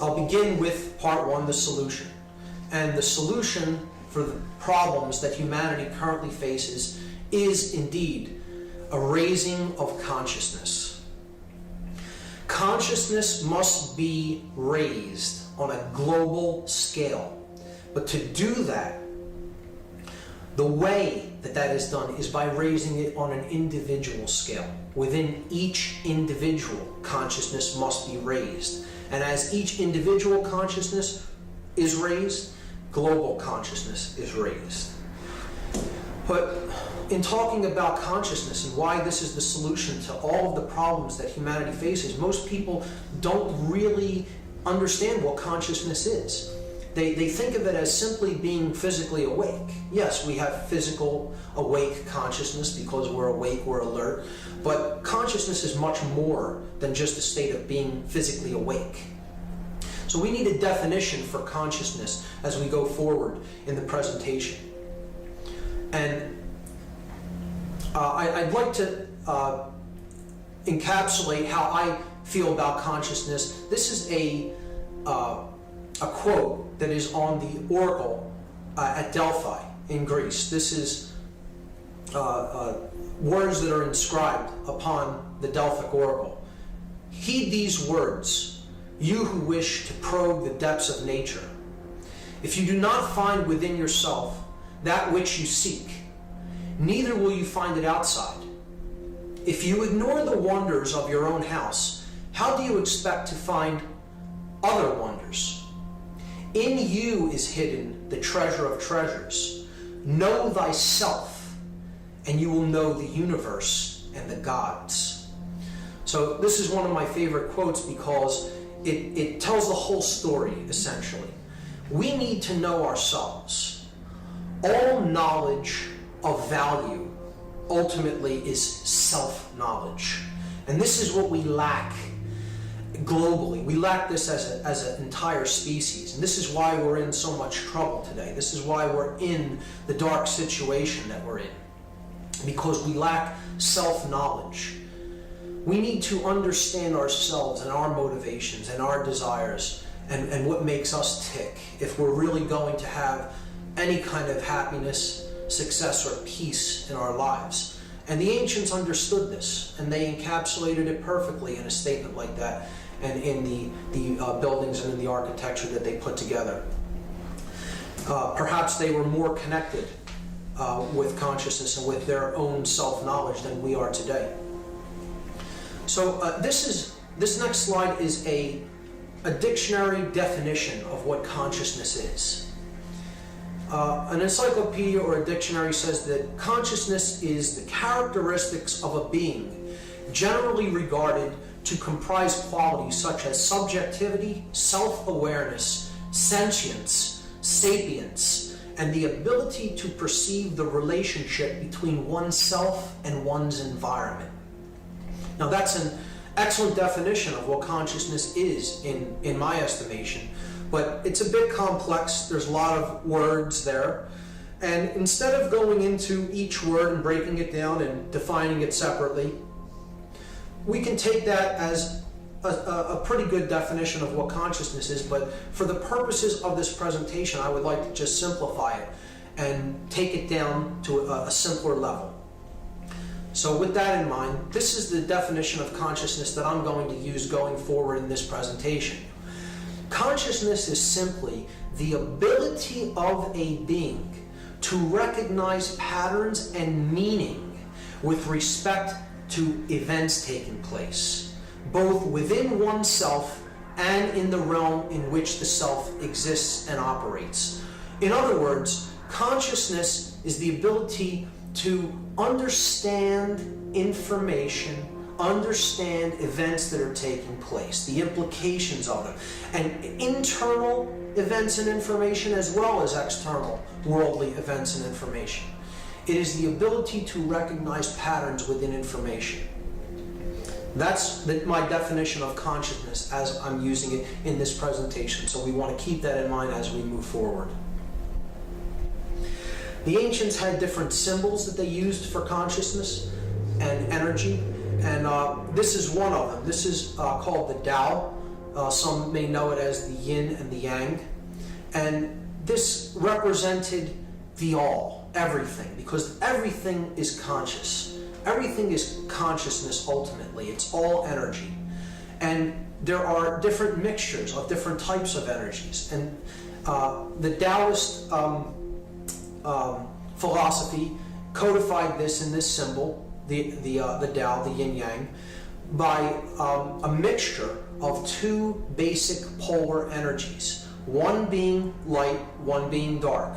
I'll begin with part one, the solution. And the solution for the problems that humanity currently faces is indeed a raising of consciousness. Consciousness must be raised on a global scale. But to do that, the way that that is done is by raising it on an individual scale. Within each individual, consciousness must be raised. And as each individual consciousness is raised, global consciousness is raised. But in talking about consciousness and why this is the solution to all of the problems that humanity faces, most people don't really understand what consciousness is. They think of it as simply being physically awake. Yes, we have physical awake consciousness because we're awake, we're alert, but consciousness is much more than just a state of being physically awake. So we need a definition for consciousness as we go forward in the presentation. And I'd like to encapsulate how I feel about consciousness. This is a quote that is on the oracle at Delphi in Greece. This is words that are inscribed upon the Delphic oracle. Heed these words, you who wish to probe the depths of nature. If you do not find within yourself that which you seek, neither will you find it outside. If you ignore the wonders of your own house, how do you expect to find other wonders? In you is hidden the treasure of treasures. Know thyself, and you will know the universe and the gods. So this is one of my favorite quotes because it tells the whole story, essentially. We need to know ourselves. All knowledge of value ultimately is self-knowledge. And this is what we lack globally. We lack this as an entire species. And this is why we're in so much trouble today. This is why we're in the dark situation that we're in. Because we lack self-knowledge. We need to understand ourselves and our motivations and our desires and what makes us tick if we're really going to have any kind of happiness, success, or peace in our lives. And the ancients understood this, and they encapsulated it perfectly in a statement like that and in the buildings and in the architecture that they put together. Perhaps they were more connected with consciousness and with their own self-knowledge than we are today. So this next slide is a dictionary definition of what consciousness is. An encyclopedia or a dictionary says that consciousness is the characteristics of a being generally regarded to comprise qualities such as subjectivity, self-awareness, sentience, sapience, and the ability to perceive the relationship between oneself and one's environment. Now that's an excellent definition of what consciousness is in my estimation. But it's a bit complex. There's a lot of words there. And instead of going into each word and breaking it down and defining it separately, we can take that as a pretty good definition of what consciousness is. But for the purposes of this presentation, I would like to just simplify it and take it down to a simpler level. So with that in mind, this is the definition of consciousness that I'm going to use going forward in this presentation. Consciousness is simply the ability of a being to recognize patterns and meaning with respect to events taking place, both within oneself and in the realm in which the self exists and operates. In other words, consciousness is the ability to understand information, understand events that are taking place, the implications of them, and internal events and information as well as external worldly events and information. It is the ability to recognize patterns within information. That's my definition of consciousness as I'm using it in this presentation, so we want to keep that in mind as we move forward. The ancients had different symbols that they used for consciousness and energy, and this is one of them. This is called the Tao. Some may know it as the yin and the yang. And this represented the all, everything, because everything is conscious. Everything is consciousness ultimately. It's all energy. And there are different mixtures of different types of energies. And the Taoist philosophy codified this in this symbol, the Tao, the yin yang, by a mixture of two basic polar energies. One being light, one being dark.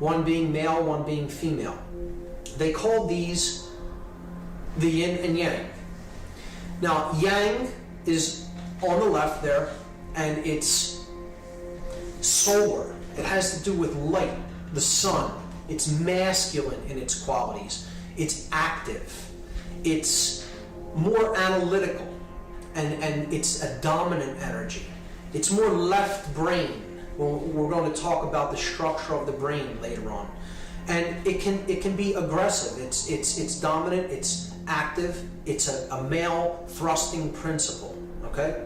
One being male, one being female. They call these the yin and yang. Now, yang is on the left there, and it's solar. It has to do with light, the sun. It's masculine in its qualities. It's active. It's more analytical, and it's a dominant energy. It's more left brain. We're going to talk about the structure of the brain later on. And it can be aggressive. It's dominant, it's active, it's a male thrusting principle. Okay?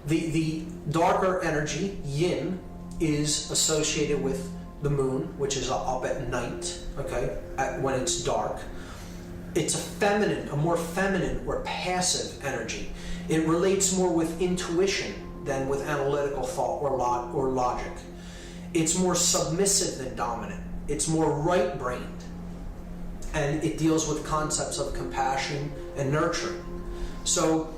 The darker energy, yin, is associated with the moon, which is up at night, okay, when it's dark. It's a more feminine or passive energy. It relates more with intuition than with analytical thought or logic. It's more submissive than dominant. It's more right-brained. And it deals with concepts of compassion and nurturing. So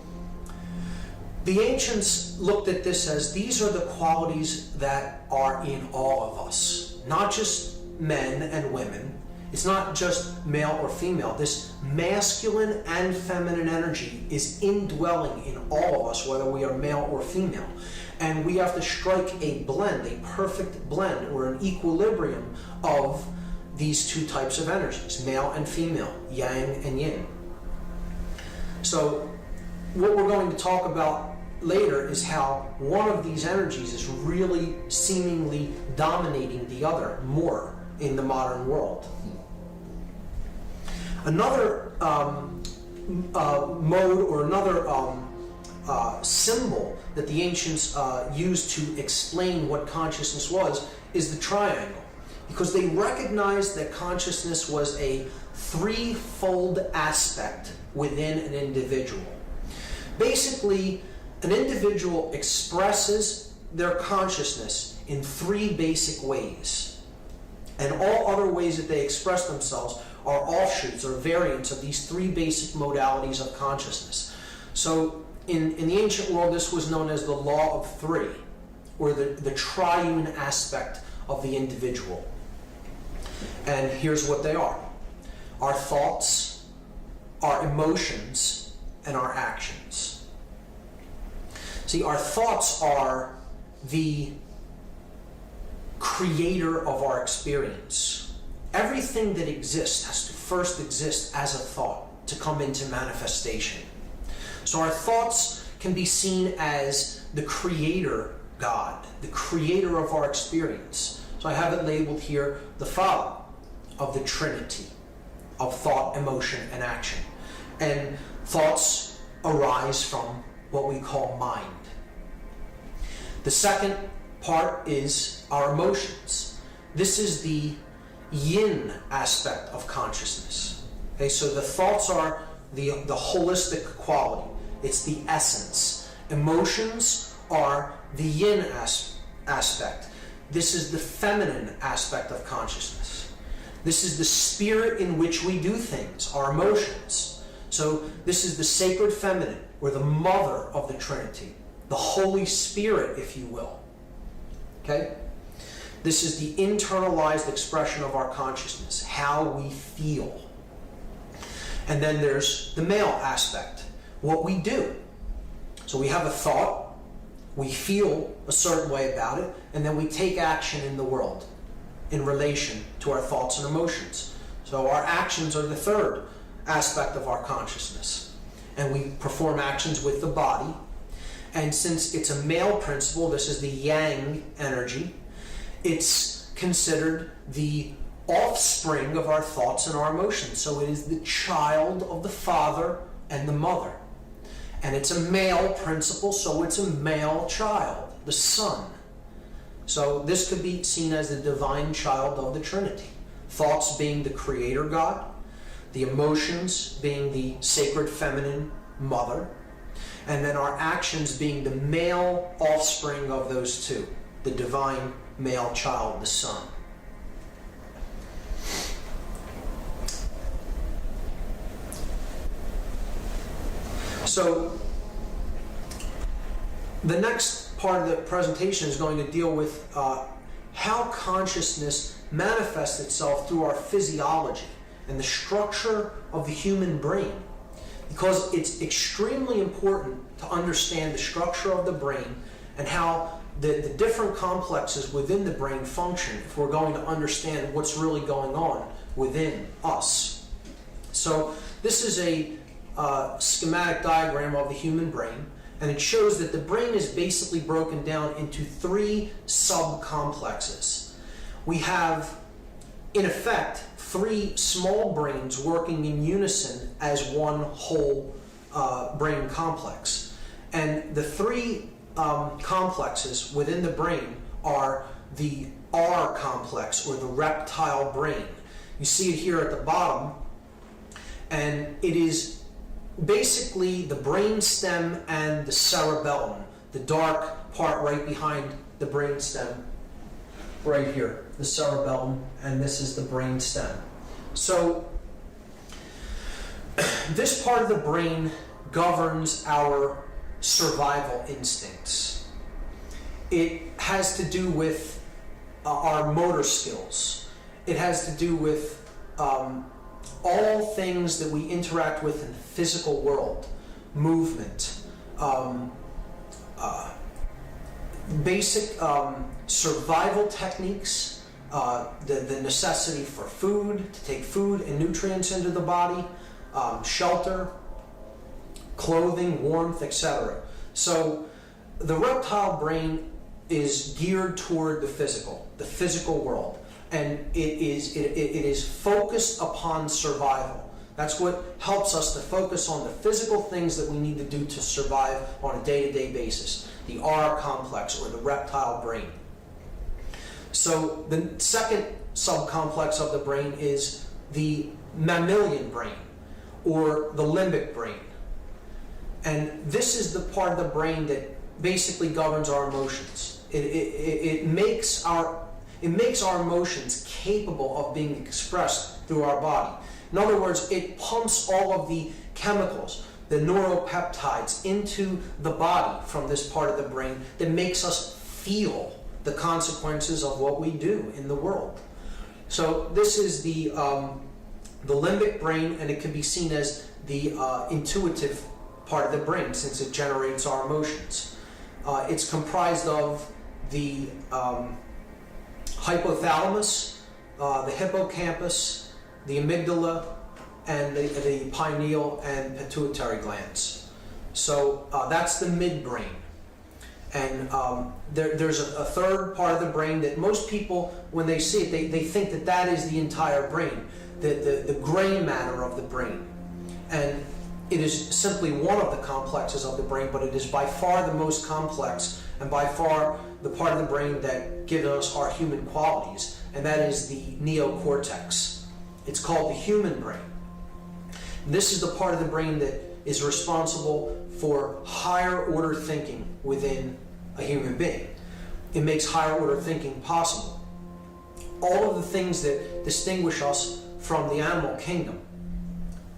the ancients looked at this as these are the qualities that are in all of us. Not just men and women. It's not just male or female. This masculine and feminine energy is indwelling in all of us, whether we are male or female. And we have to strike a blend, a perfect blend, or an equilibrium of these two types of energies, male and female, yang and yin. So what we're going to talk about later is how one of these energies is really seemingly dominating the other more in the modern world. Another mode or another symbol that the ancients used to explain what consciousness was is the triangle, because they recognized that consciousness was a threefold aspect within an individual. Basically, an individual expresses their consciousness in three basic ways, and all other ways that they express themselves are offshoots or variants of these three basic modalities of consciousness. So in the ancient world, this was known as the law of three, or the triune aspect of the individual. And here's what they are: our thoughts, our emotions, and our actions. See, our thoughts are the creator of our experience. Everything that exists has to first exist as a thought to come into manifestation. So our thoughts can be seen as the creator God, the creator of our experience. So I have it labeled here, the Father of the Trinity of thought, emotion, and action. And thoughts arise from what we call mind. The second part is our emotions. This is the yin aspect of consciousness. Okay, so the thoughts are the holistic quality. It's the essence. Emotions are the yin aspect. This is the feminine aspect of consciousness. This is the spirit in which we do things, our emotions. So this is the sacred feminine, or the mother of the Trinity, the Holy Spirit, if you will. Okay? This is the internalized expression of our consciousness, how we feel. And then there's the male aspect, what we do. So we have a thought, we feel a certain way about it, and then we take action in the world in relation to our thoughts and emotions. So our actions are the third aspect of our consciousness. And we perform actions with the body. And since it's a male principle, this is the yang energy, it's considered the offspring of our thoughts and our emotions. So it is the child of the father and the mother. And it's a male principle, so it's a male child, the Son. So this could be seen as the divine child of the Trinity. Thoughts being the creator God, the emotions being the sacred feminine mother, and then our actions being the male offspring of those two, the divine male child, the Son. So the next part of the presentation is going to deal with how consciousness manifests itself through our physiology and the structure of the human brain, because it's extremely important to understand the structure of the brain and how the different complexes within the brain function if we're going to understand what's really going on within us. So this is a schematic diagram of the human brain, and it shows that the brain is basically broken down into three subcomplexes. We have, in effect, three small brains working in unison as one whole brain complex. And the three complexes within the brain are the R complex, or the reptile brain. You see it here at the bottom, and it is basically the brain stem and the cerebellum, the dark part right behind the brain stem, right here, the cerebellum, and this is the brain stem. So this part of the brain governs our survival instincts. It has to do with our motor skills. It has to do with all things that we interact with in the physical world, movement, basic survival techniques, the necessity for food, to take food and nutrients into the body, shelter, clothing, warmth, etc. So the reptile brain is geared toward the physical world. And it is focused upon survival. That's what helps us to focus on the physical things that we need to do to survive on a day-to-day basis. The R complex, or the reptile brain. So the second subcomplex of the brain is the mammalian brain, or the limbic brain. And this is the part of the brain that basically governs our emotions. It makes our emotions capable of being expressed through our body. In other words, it pumps all of the chemicals, the neuropeptides, into the body from this part of the brain that makes us feel the consequences of what we do in the world. So this is the limbic brain, and it can be seen as the intuitive part of the brain, since it generates our emotions. It's comprised of the hypothalamus, the hippocampus, the amygdala, and the pineal and pituitary glands. So that's the midbrain. And there's a third part of the brain that most people, when they see it, they think that that is the entire brain, the gray matter of the brain. And it is simply one of the complexes of the brain, but it is by far the most complex, and by far the part of the brain that gives us our human qualities, and that is the neocortex. It's called the human brain. This is the part of the brain that is responsible for higher order thinking within a human being. It makes higher order thinking possible. All of the things that distinguish us from the animal kingdom,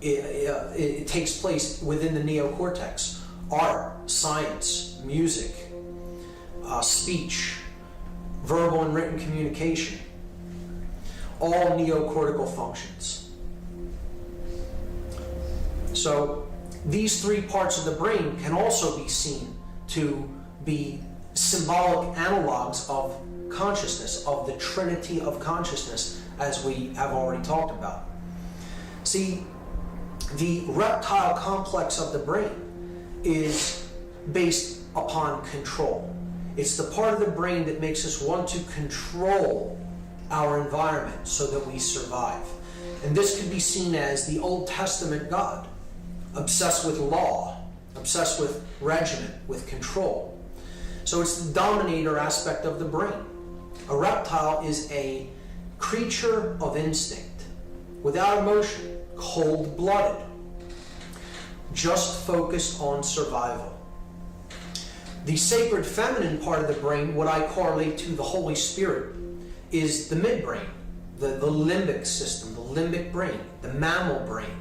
it takes place within the neocortex. Art, science, music, speech, verbal and written communication, all neocortical functions. So these three parts of the brain can also be seen to be symbolic analogs of consciousness, of the trinity of consciousness, as we have already talked about. See, the reptile complex of the brain is based upon control. It's the part of the brain that makes us want to control our environment so that we survive. And this could be seen as the Old Testament God, obsessed with law, obsessed with regiment, with control. So it's the dominator aspect of the brain. A reptile is a creature of instinct, without emotion, cold-blooded, just focused on survival. The sacred feminine part of the brain, what I correlate to the Holy Spirit, is the midbrain, the limbic system, the limbic brain, the mammal brain.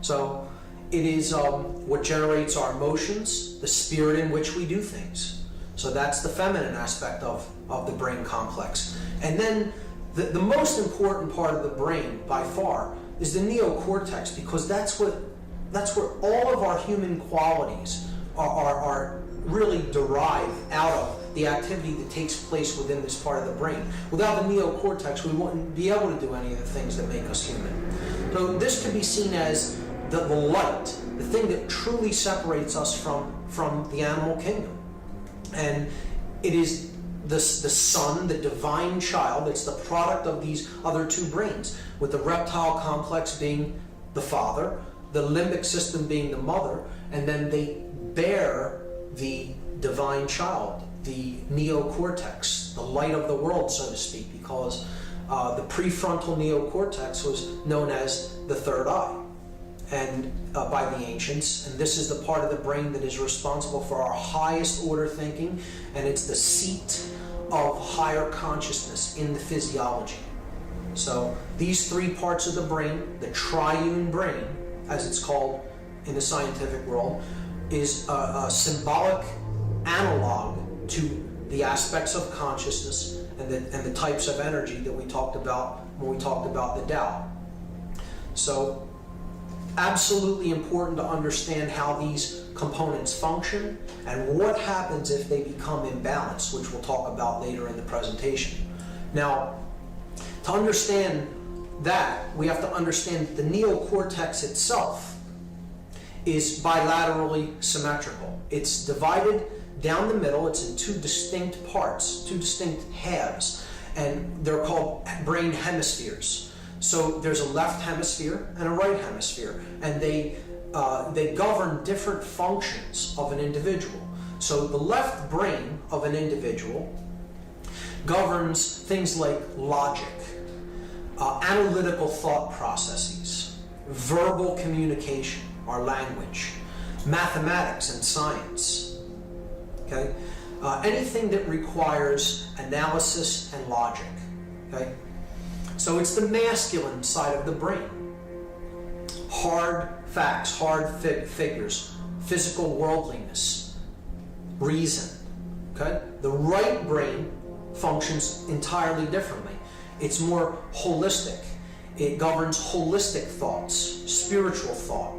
So it is what generates our emotions, the spirit in which we do things. So that's the feminine aspect of the brain complex. And then the most important part of the brain by far is the neocortex, because that's where all of our human qualities are really derived out of the activity that takes place within this part of the brain. Without the neocortex, we wouldn't be able to do any of the things that make us human. So this can be seen as the light, the thing that truly separates us from the animal kingdom. And it is the son, the divine child, it's the product of these other two brains, with the reptile complex being the father, the limbic system being the mother, and then they bear the divine child, the neocortex, the light of the world, so to speak, because the prefrontal neocortex was known as the third eye, and by the ancients, and this is the part of the brain that is responsible for our highest order thinking, and it's the seat of higher consciousness in the physiology. So these three parts of the brain, the triune brain, as it's called in the scientific world, is a symbolic analog to the aspects of consciousness and the types of energy that we talked about when we talked about the Tao. So absolutely important to understand how these components function and what happens if they become imbalanced, which we'll talk about later in the presentation. Now, to understand that, we have to understand that the neocortex itself is bilaterally symmetrical. It's divided down the middle. It's in two distinct parts, two distinct halves, and they're called brain hemispheres. So there's a left hemisphere and a right hemisphere, and they govern different functions of an individual. So the left brain of an individual governs things like logic, analytical thought processes, verbal communication, our language, mathematics and science. Okay, anything that requires analysis and logic. Okay. So it's the masculine side of the brain. Hard facts, hard figures, physical worldliness, reason. Okay? The right brain functions entirely differently. It's more holistic. It governs holistic thoughts, spiritual thought.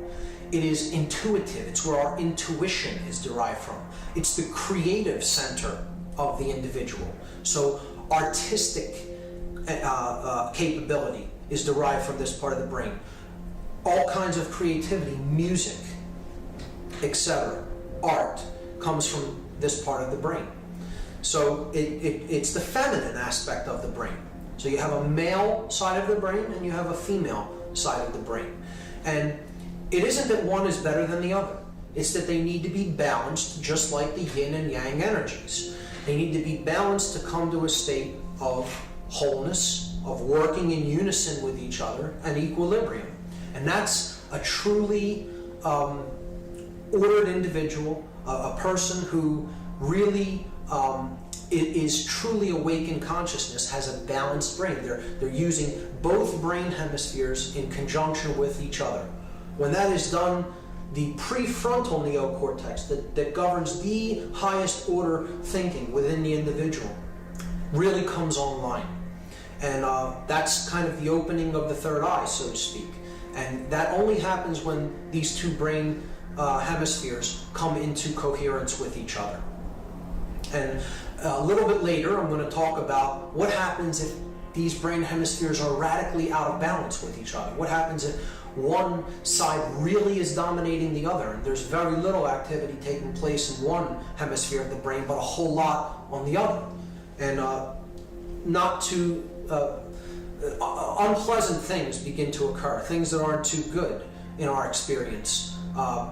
It is intuitive. It's where our intuition is derived from. It's the creative center of the individual. So artistic capability is derived from this part of the brain. All kinds of creativity, music, etc., art comes from this part of the brain. So it's the feminine aspect of the brain. So you have a male side of the brain and you have a female side of the brain. And it isn't that one is better than the other. It's that they need to be balanced, just like the yin and yang energies. They need to be balanced to come to a state of wholeness, of working in unison with each other, and equilibrium. And that's a truly ordered individual, a person who really is truly awake in consciousness, has a balanced brain. They're using both brain hemispheres in conjunction with each other. When that is done, the prefrontal neocortex that governs the highest order thinking within the individual really comes online. And that's kind of the opening of the third eye, so to speak. And that only happens when these two brain hemispheres come into coherence with each other. And a little bit later, I'm going to talk about what happens if these brain hemispheres are radically out of balance with each other. What happens if one side really is dominating the other, and there's very little activity taking place in one hemisphere of the brain, but a whole lot on the other. And not too unpleasant things begin to occur. Things that aren't too good in our experience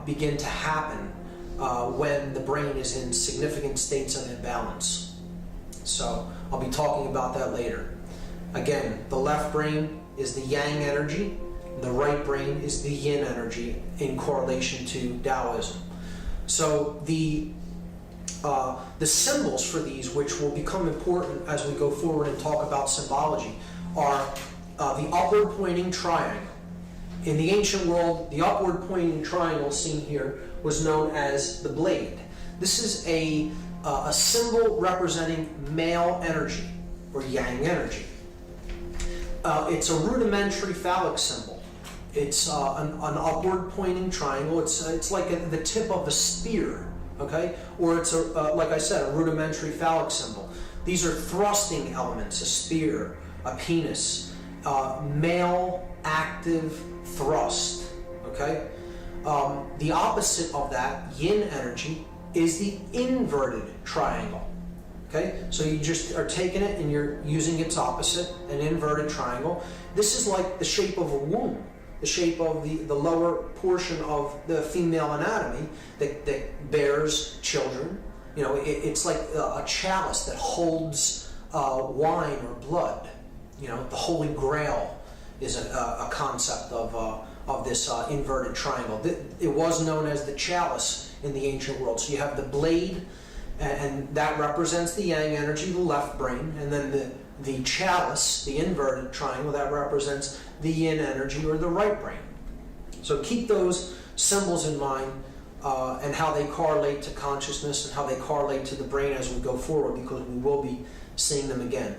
begin to happen when the brain is in significant states of imbalance. So I'll be talking about that later. Again, the left brain is the yang energy, the right brain is the yin energy in correlation to Taoism. So the symbols for these, which will become important as we go forward and talk about symbology, are the upward pointing triangle. In the ancient world, the upward pointing triangle seen here was known as the blade. This is a symbol representing male energy or yang energy. It's a rudimentary phallic symbol. It's an upward pointing triangle. It's like the tip of a spear, okay? Or it's like I said, a rudimentary phallic symbol. These are thrusting elements: a spear, a penis, male active thrust, okay? The opposite of that, yin energy, is the inverted triangle. Okay, so you just are taking it and you're using its opposite, an inverted triangle. This is like the shape of a womb, the shape of the lower portion of the female anatomy that bears children. You know, it's like a chalice that holds wine or blood. You know, the Holy Grail is a concept of this inverted triangle. It was known as the chalice in the ancient world. So you have the blade, and that represents the yang energy, the left brain, and then the chalice, the inverted triangle, that represents the yin energy or the right brain. So keep those symbols in mind and how they correlate to consciousness and how they correlate to the brain as we go forward, because we will be seeing them again.